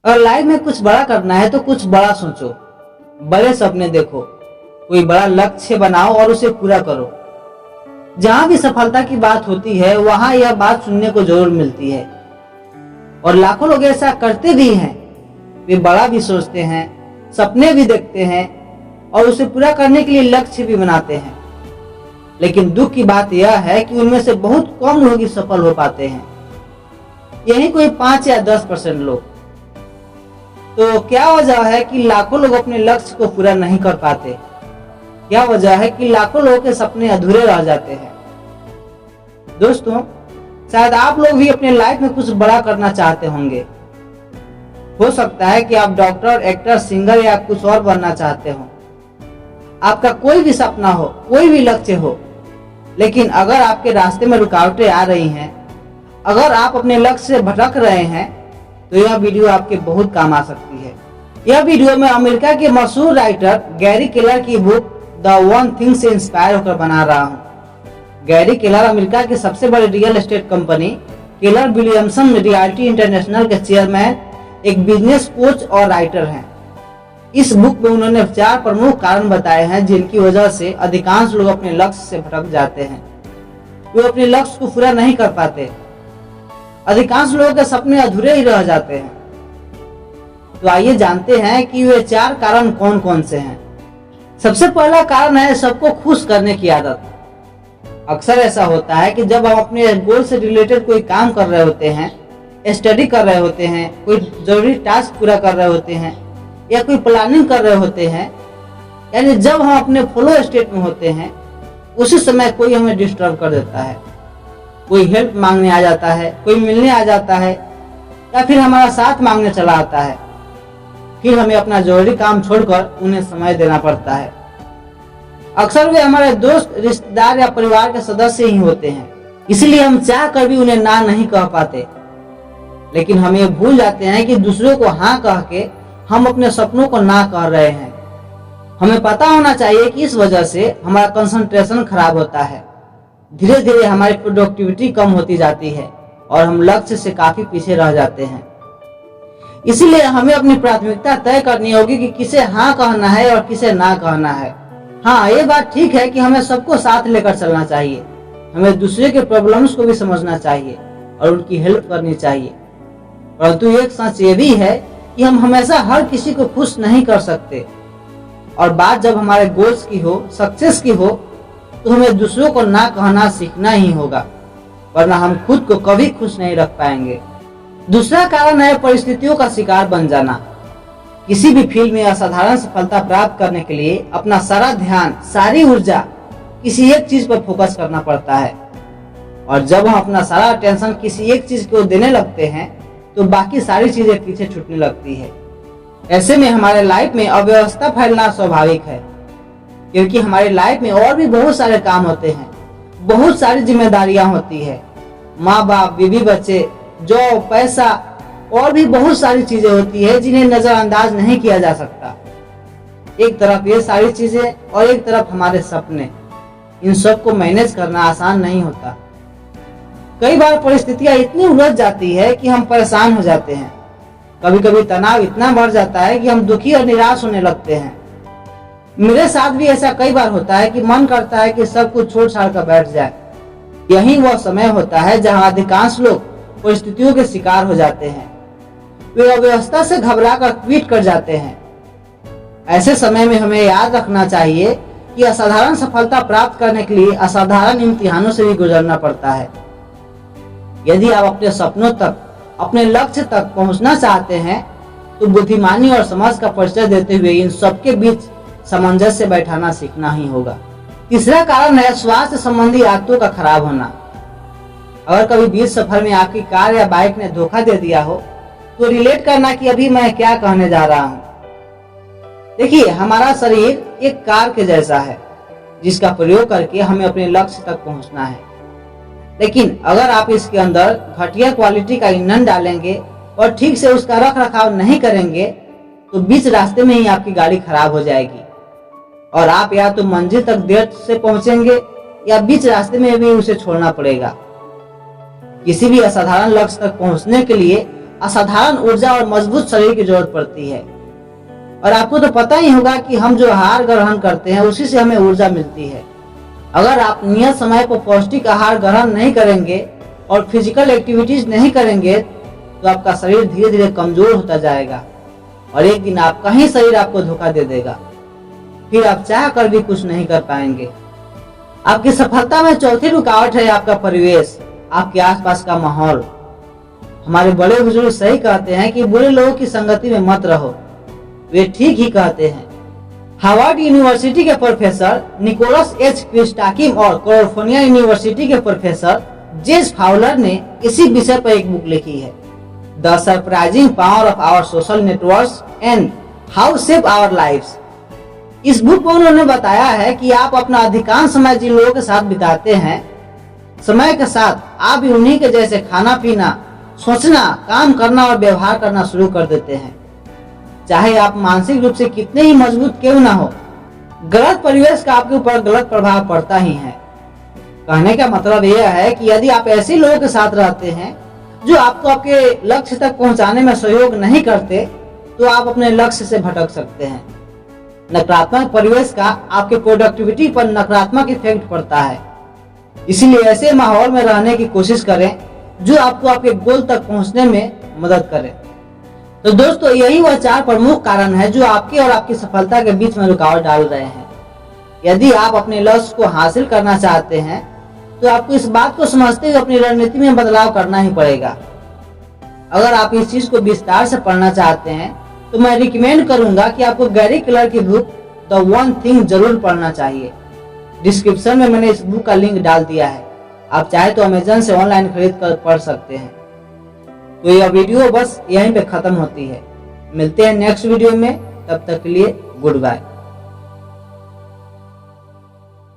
अगर लाइफ में कुछ बड़ा करना है तो कुछ बड़ा सोचो, बड़े सपने देखो, कोई बड़ा लक्ष्य बनाओ और उसे पूरा करो। जहां भी सफलता की बात होती है वहां यह बात सुनने को जरूर मिलती है और लाखों लोग ऐसा करते भी हैं। वे बड़ा भी सोचते हैं, सपने भी देखते हैं और उसे पूरा करने के लिए लक्ष्य भी बनाते हैं। लेकिन दुख की बात यह है कि उनमें से बहुत कम लोग ही सफल हो पाते हैं, यही कोई 5 या 10% लोग। तो क्या वजह है कि लाखों लोग अपने लक्ष्य को पूरा नहीं कर पाते? क्या वजह है कि लाखों लोगों के सपने अधूरे रह जाते हैं? दोस्तों, शायद आप लोग भी अपने लाइफ में कुछ बड़ा करना चाहते होंगे। हो सकता है कि आप डॉक्टर, एक्टर, सिंगर या कुछ और बनना चाहते हो। आपका कोई भी सपना हो, कोई भी लक्ष्य हो, लेकिन अगर आपके रास्ते में रुकावटें आ रही हैं, अगर आप अपने लक्ष्य से भटक रहे हैं, तो यह वीडियो आपके बहुत काम आ सकती है। यह वीडियो मैं अमेरिका के मशहूर राइटर गैरी केलर की बुक द वन थिंग से इंस्पायर होकर बना रहा हूँ। गैरी केलर अमेरिका की सबसे बड़ी real estate company Keller Williamson realty international के चेयरमैन, एक बिजनेस कोच और राइटर हैं। इस बुक में उन्होंने 4 प्रमुख कारण बताए हैं जिनकी वजह से अधिकांश लोग अपने लक्ष्य से भटक जाते हैं। वे अपने लक्ष्य को पूरा नहीं कर पाते। अधिकांश लोगों के सपने अधूरे ही रह जाते हैं। तो आइए जानते हैं कि वे 4 कारण कौन कौन से हैं। सबसे पहला कारण है सबको खुश करने की आदत। अक्सर ऐसा होता है कि जब हम अपने गोल से रिलेटेड कोई काम कर रहे होते हैं, स्टडी कर रहे होते हैं, कोई जरूरी टास्क पूरा कर रहे होते हैं या कोई प्लानिंग कर रहे होते हैं, यानी जब हम अपने फ्लो स्टेट में होते हैं, उसी समय कोई हमें डिस्टर्ब कर देता है। कोई हेल्प मांगने आ जाता है, कोई मिलने आ जाता है या फिर हमारा साथ मांगने चला आता है। फिर हमें अपना जरूरी काम छोड़कर उन्हें समय देना पड़ता है। अक्सर वे हमारे दोस्त, रिश्तेदार या परिवार के सदस्य ही होते हैं, इसलिए हम चाह कर भी उन्हें ना नहीं कह पाते। लेकिन हम ये भूल जाते हैं कि दूसरों को हाँ कह के हम अपने सपनों को ना कह रहे हैं। हमें पता होना चाहिए कि इस वजह से हमारा कंसंट्रेशन खराब होता है, धीरे धीरे हमारी प्रोडक्टिविटी कम होती जाती है और हम लक्ष्य से काफी पीछे रह जाते हैं। इसीलिए हमें अपनी प्राथमिकता तय करनी होगी कि किसे हाँ कहना है और किसे ना कहना है। हाँ, ये बात ठीक है कि हमें सबको साथ लेकर चलना चाहिए, हमें दूसरे के प्रॉब्लम्स को भी समझना चाहिए और उनकी हेल्प करनी चाहिए। परंतु एक सच ये भी है कि हम हमेशा हर किसी को खुश नहीं कर सकते और बात जब हमारे गोल्स की हो, सक्सेस की हो, तो हमें दूसरों को ना कहना सीखना ही होगा, वरना हम खुद को कभी खुश नहीं रख पाएंगे। दूसरा कारण है परिस्थितियों का शिकार बन जाना। किसी भी फील्ड में असाधारण सफलता प्राप्त करने के लिए अपना सारा ध्यान, सारी ऊर्जा किसी एक चीज पर फोकस करना पड़ता है और जब हम अपना सारा अटेंशन किसी एक चीज को देने लगते हैं तो बाकी सारी चीजें पीछे छूटने लगती है। ऐसे में हमारे लाइफ में अव्यवस्था फैलना स्वाभाविक है, क्योंकि हमारी लाइफ में और भी बहुत सारे काम होते हैं, बहुत सारी जिम्मेदारियां होती है, माँ बाप, बीवी बच्चे, जॉब, पैसा और भी बहुत सारी चीजें होती है जिन्हें नजरअंदाज नहीं किया जा सकता। एक तरफ ये सारी चीजें और एक तरफ हमारे सपने, इन सब को मैनेज करना आसान नहीं होता। कई बार परिस्थितियां इतनी उलझ जाती है कि हम परेशान हो जाते हैं। कभी कभी तनाव इतना बढ़ जाता है कि हम दुखी और निराश होने लगते हैं। मेरे साथ भी ऐसा कई बार होता है कि मन करता है कि सब कुछ छोड़ छाड़ कर बैठ जाए। यही वह समय होता है जहां अधिकांश लोग परिस्थितियों के शिकार हो जाते हैं। वे अव्यवस्था से घबरा कर क्विट कर जाते हैं। ऐसे समय में हमें याद रखना चाहिए कि असाधारण सफलता प्राप्त करने के लिए असाधारण इम्तिहानों से भी गुजरना पड़ता है। यदि आप अपने सपनों तक, अपने लक्ष्य तक पहुंचना चाहते हैं तो बुद्धिमानी और समझ का परिचय देते हुए इन सबके बीच सामंजस्य बैठाना सीखना ही होगा। तीसरा कारण है स्वास्थ्य संबंधी आदतों का खराब होना। अगर कभी बीच सफर में आपकी कार या बाइक ने धोखा दे दिया हो तो रिलेट करना कि अभी मैं क्या कहने जा रहा हूँ। देखिए, हमारा शरीर एक कार के जैसा है जिसका प्रयोग करके हमें अपने लक्ष्य तक पहुंचना है। लेकिन अगर आप इसके अंदर घटिया क्वालिटी का ईंधन डालेंगे और ठीक से उसका रख रखाव नहीं करेंगे तो बीच रास्ते में ही आपकी गाड़ी खराब हो जाएगी और आप या तो मंजिल तक देर से पहुंचेंगे या बीच रास्ते में भी उसे छोड़ना पड़ेगा। किसी भी असाधारण लक्ष्य तक पहुंचने के लिए असाधारण ऊर्जा और मजबूत शरीर की जरूरत पड़ती है। और आपको तो पता ही होगा कि हम जो आहार ग्रहण करते हैं उसी से हमें ऊर्जा मिलती है। अगर आप नियत समय पर पौष्टिक आहार ग्रहण नहीं करेंगे और फिजिकल एक्टिविटीज नहीं करेंगे तो आपका शरीर धीरे धीरे कमजोर होता जाएगा और एक दिन आपका ही शरीर आपको धोखा दे देगा। फिर आप चाह कर भी कुछ नहीं कर पाएंगे। आपकी सफलता में चौथी रुकावट है आपका परिवेश, आपके आसपास का माहौल। हमारे बड़े बुजुर्ग सही कहते हैं कि बुरे लोगों की संगति में मत रहो। वे ठीक ही कहते हैं। हार्वर्ड यूनिवर्सिटी के प्रोफेसर निकोलस एच क्रिस्टाकिम और कैलिफोर्निया यूनिवर्सिटी के प्रोफेसर जेस फाउलर ने इसी विषय पर एक बुक लिखी है, the surprising power of our social networks and how shape our lives. इस बुक में उन्होंने बताया है कि आप अपना अधिकांश समय जिन लोगों के साथ बिताते हैं, समय के साथ आप भी उन्हीं के जैसे खाना पीना, सोचना, काम करना और व्यवहार करना शुरू कर देते हैं। चाहे आप मानसिक रूप से कितने ही मजबूत क्यों ना हो, गलत परिवेश का आपके ऊपर गलत प्रभाव पड़ता ही है। कहने का मतलब यह है कि यदि आप ऐसे लोगों के साथ रहते हैं जो आपको आपके लक्ष्य तक पहुंचाने में सहयोग नहीं करते, तो आप अपने लक्ष्य से भटक सकते हैं। नकारात्मक परिवेश का आपके प्रोडक्टिविटी पर नकारात्मक इफेक्ट पड़ता है। इसीलिए ऐसे माहौल में रहने की कोशिश करें जो आपको आपके गोल तक पहुंचने में मदद करे। तो दोस्तों, यही वह 4 प्रमुख कारण है जो आपके और आपकी सफलता के बीच में रुकावट डाल रहे हैं। यदि आप अपने लक्ष्य को हासिल करना चाहते हैं तो आपको इस बात को समझते हुए अपनी रणनीति में बदलाव करना ही पड़ेगा। अगर आप इस चीज को विस्तार से पढ़ना चाहते हैं तो मैं रिकमेंड करूंगा कि आपको गैरी केलर की बुक द वन थिंग जरूर पढ़ना चाहिए। डिस्क्रिप्शन में मैंने इस बुक का लिंक डाल दिया है, आप चाहे तो अमेजन से ऑनलाइन खरीद कर पढ़ सकते हैं। तो यह वीडियो बस यहीं पे खत्म होती है। मिलते हैं नेक्स्ट वीडियो में, तब तक के लिए गुड बाय।